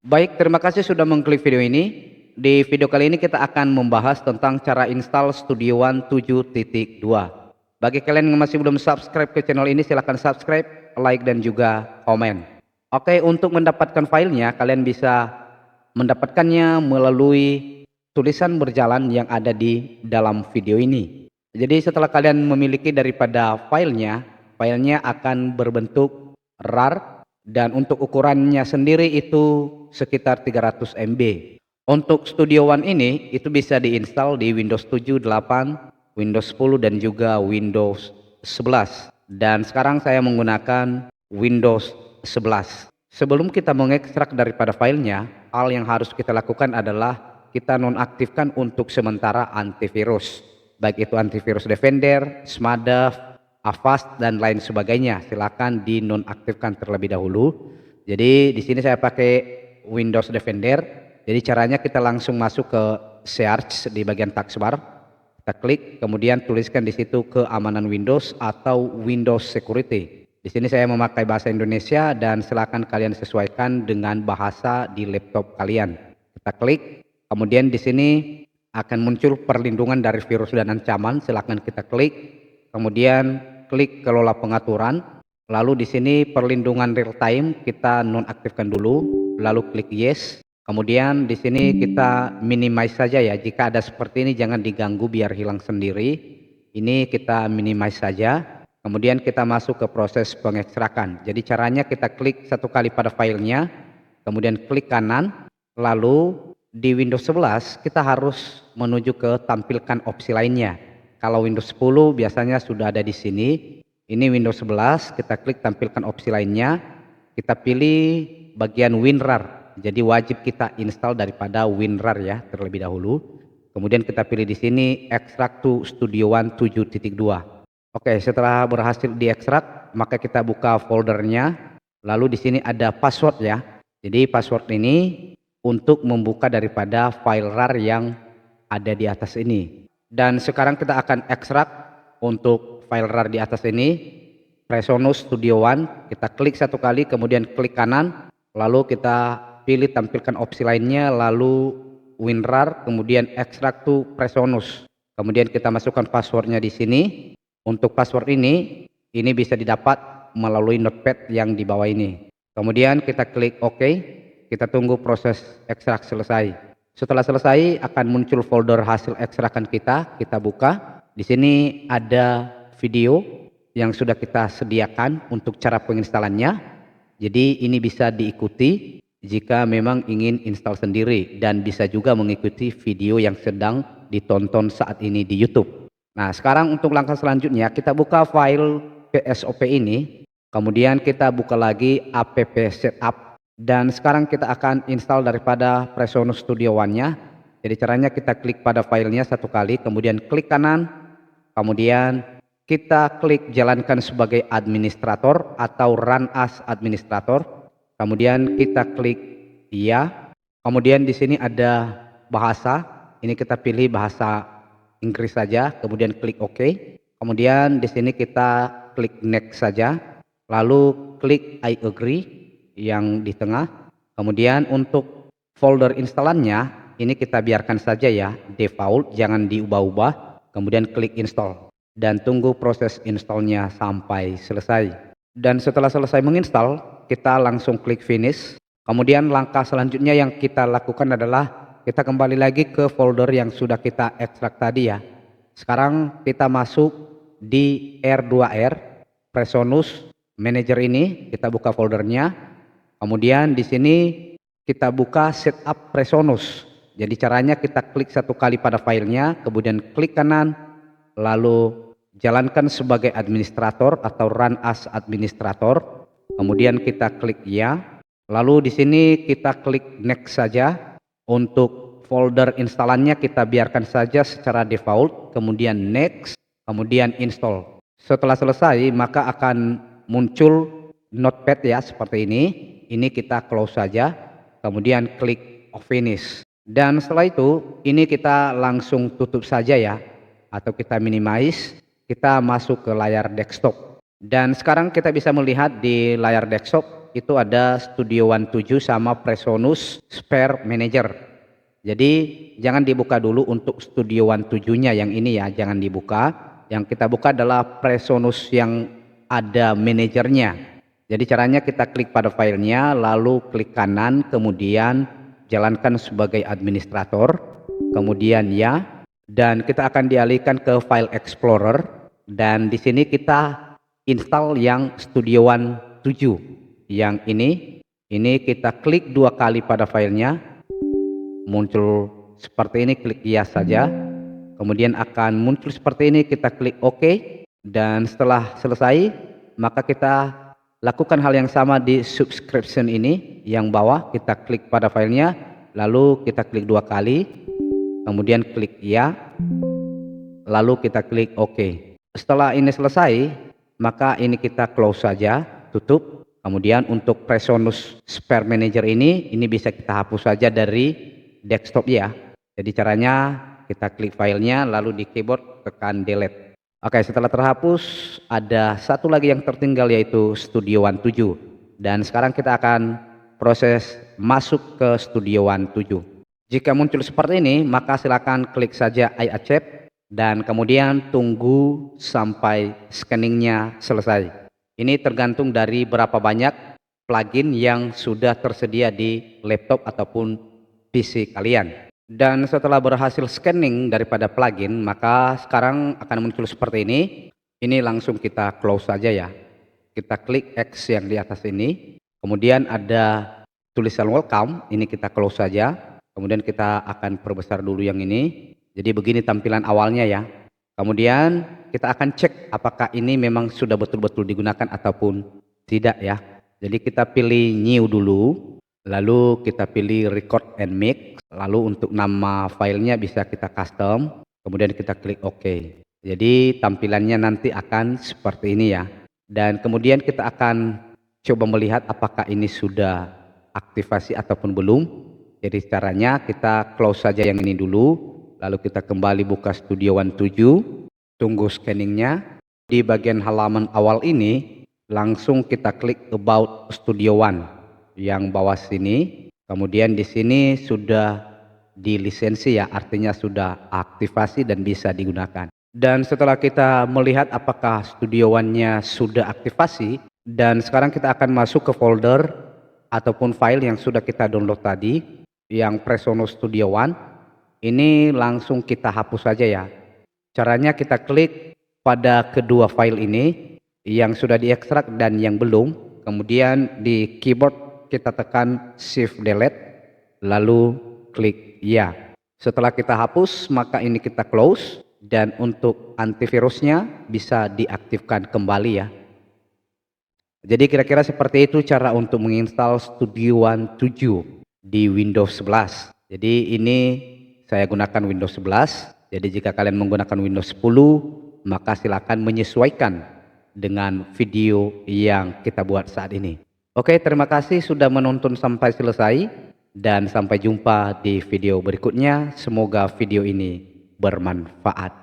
Baik, terima kasih sudah mengklik video ini. Di video kali ini kita akan membahas tentang cara install Studio One 7.2. Bagi kalian yang masih belum subscribe ke channel ini, silahkan subscribe, like, dan juga komen. Oke, untuk mendapatkan filenya, kalian bisa mendapatkannya melalui tulisan berjalan yang ada di dalam video ini. Jadi setelah kalian memiliki daripada filenya akan berbentuk RAR dan untuk ukurannya sendiri itu sekitar 300 MB. Untuk Studio One ini itu bisa diinstal di Windows 7, 8, Windows 10 dan juga Windows 11. Dan sekarang saya menggunakan Windows 11. Sebelum kita mengekstrak daripada filenya, hal yang harus kita lakukan adalah kita nonaktifkan untuk sementara antivirus. Baik itu antivirus Defender, Smadaf, Avast dan lain sebagainya. Silakan dinonaktifkan terlebih dahulu. Jadi di sini saya pakai Windows Defender. Jadi caranya kita langsung masuk ke search di bagian taskbar. Kita klik, kemudian tuliskan di situ keamanan Windows atau Windows Security. Di sini saya memakai bahasa Indonesia dan silakan kalian sesuaikan dengan bahasa di laptop kalian. Kita klik, kemudian di sini akan muncul perlindungan dari virus dan ancaman. Silakan kita klik, kemudian klik kelola pengaturan. Lalu di sini perlindungan real time kita nonaktifkan dulu, lalu klik yes. Kemudian di sini kita minimize saja ya. Jika ada seperti ini jangan diganggu biar hilang sendiri. Ini kita minimize saja. Kemudian kita masuk ke proses pengekstrakan. Jadi caranya kita klik satu kali pada filenya, kemudian klik kanan, lalu di Windows 11 kita harus menuju ke tampilkan opsi lainnya. Kalau Windows 10 biasanya sudah ada di sini. Ini Windows 11, kita klik tampilkan opsi lainnya. Kita pilih bagian WinRAR. Jadi wajib kita install daripada WinRAR ya terlebih dahulu. Kemudian kita pilih di sini Extract to Studio One 7.2. Oke, setelah berhasil diekstrak, maka kita buka foldernya. Lalu di sini ada password ya. Jadi password ini untuk membuka daripada file RAR yang ada di atas ini. Dan sekarang kita akan ekstrak untuk file RAR di atas ini. Presonus Studio One, kita klik satu kali, kemudian klik kanan, lalu kita pilih tampilkan opsi lainnya, lalu WinRAR, kemudian ekstrak to Presonus. Kemudian kita masukkan passwordnya di sini. Untuk password ini bisa didapat melalui notepad yang di bawah ini. Kemudian kita klik OK, kita tunggu proses ekstrak selesai. Setelah selesai akan muncul folder hasil ekstrakan kita buka. Di sini ada video yang sudah kita sediakan untuk cara penginstalannya. Jadi ini bisa diikuti jika memang ingin install sendiri dan bisa juga mengikuti video yang sedang ditonton saat ini di YouTube. Nah, sekarang untuk langkah selanjutnya kita buka file PSOP ini, kemudian kita buka lagi app setup dan sekarang kita akan install daripada Presonus Studio One-nya. Jadi caranya kita klik pada filenya satu kali, kemudian klik kanan, kemudian kita klik jalankan sebagai administrator atau run as administrator. Kemudian kita klik iya. Kemudian di sini ada bahasa. Ini kita pilih bahasa Inggris saja, kemudian klik OK. Kemudian di sini kita klik next saja, lalu klik I agree yang di tengah. Kemudian untuk folder instalannya ini kita biarkan saja ya default, jangan diubah-ubah. Kemudian klik install dan tunggu proses installnya sampai selesai. Dan setelah selesai menginstal, kita langsung klik finish. Kemudian langkah selanjutnya yang kita lakukan adalah kita kembali lagi ke folder yang sudah kita ekstrak tadi ya. Sekarang kita masuk di R2R Presonus Manager ini, kita buka foldernya. Kemudian di sini kita buka setup Presonus. Jadi caranya kita klik satu kali pada filenya, kemudian klik kanan, lalu jalankan sebagai administrator atau run as administrator. Kemudian kita klik ya. Lalu di sini kita klik next saja. Untuk folder instalannya kita biarkan saja secara default, kemudian next, kemudian install. Setelah selesai maka akan muncul notepad ya seperti ini. Ini kita close saja, kemudian klik finish. Dan setelah itu ini kita langsung tutup saja ya, atau kita minimize. Kita masuk ke layar desktop. Dan sekarang kita bisa melihat di layar desktop itu ada Studio One 7 sama Presonus Spare Manager. Jadi jangan dibuka dulu untuk Studio One 7-nya yang ini ya, jangan dibuka. Yang kita buka adalah Presonus yang ada manajernya. Jadi caranya kita klik pada filenya, lalu klik kanan, kemudian jalankan sebagai administrator, kemudian ya, dan kita akan dialihkan ke File Explorer, dan di sini kita install yang Studio One 7 yang ini kita klik 2 kali pada filenya, muncul seperti ini, klik yes saja, kemudian akan muncul seperti ini, kita klik OK, dan setelah selesai maka kita lakukan hal yang sama di subscription ini yang bawah, kita klik pada filenya, lalu kita klik 2 kali, kemudian klik ya, lalu kita klik OK. Setelah ini selesai, maka ini kita close saja, tutup. Kemudian untuk Presonus Spare Manager ini bisa kita hapus saja dari desktop ya. Jadi caranya kita klik filenya, lalu di keyboard tekan delete. Oke, setelah terhapus ada satu lagi yang tertinggal, yaitu Studio One 7. Dan sekarang kita akan proses masuk ke Studio One 7. Jika muncul seperti ini, maka silakan klik saja I accept dan kemudian tunggu sampai scanningnya selesai. Ini tergantung dari berapa banyak plugin yang sudah tersedia di laptop ataupun PC kalian. Dan setelah berhasil scanning daripada plugin, maka sekarang akan muncul seperti ini. Ini langsung kita close saja ya. Kita klik X yang di atas ini. Kemudian ada tulisan welcome, ini kita close saja. Kemudian kita akan perbesar dulu yang ini. Jadi begini tampilan awalnya ya. Kemudian kita akan cek apakah ini memang sudah betul-betul digunakan ataupun tidak ya. Jadi kita pilih new dulu, lalu kita pilih record and mix, lalu untuk nama filenya bisa kita custom, kemudian kita klik OK. Jadi tampilannya nanti akan seperti ini ya. Dan kemudian kita akan coba melihat apakah ini sudah aktivasi ataupun belum. Jadi caranya kita close saja yang ini dulu. Lalu kita kembali buka Studio One 7, tunggu scanningnya. Di bagian halaman awal ini, langsung kita klik About Studio One yang bawah sini. Kemudian di sini sudah dilisensi ya, artinya sudah aktivasi dan bisa digunakan. Dan setelah kita melihat apakah Studio One-nya sudah aktivasi, dan sekarang kita akan masuk ke folder ataupun file yang sudah kita download tadi, yang Presonus Studio One. Ini langsung kita hapus saja ya. Caranya kita klik pada kedua file ini yang sudah diekstrak dan yang belum. Kemudian di keyboard kita tekan Shift Delete, lalu klik ya. Setelah kita hapus, maka ini kita close, dan untuk antivirusnya bisa diaktifkan kembali ya. Jadi kira-kira seperti itu cara untuk menginstal Studio One 7 di Windows 11. Jadi ini saya gunakan Windows 11, jadi jika kalian menggunakan Windows 10, maka silakan menyesuaikan dengan video yang kita buat saat ini. Oke, terima kasih sudah menonton sampai selesai, dan sampai jumpa di video berikutnya. Semoga video ini bermanfaat.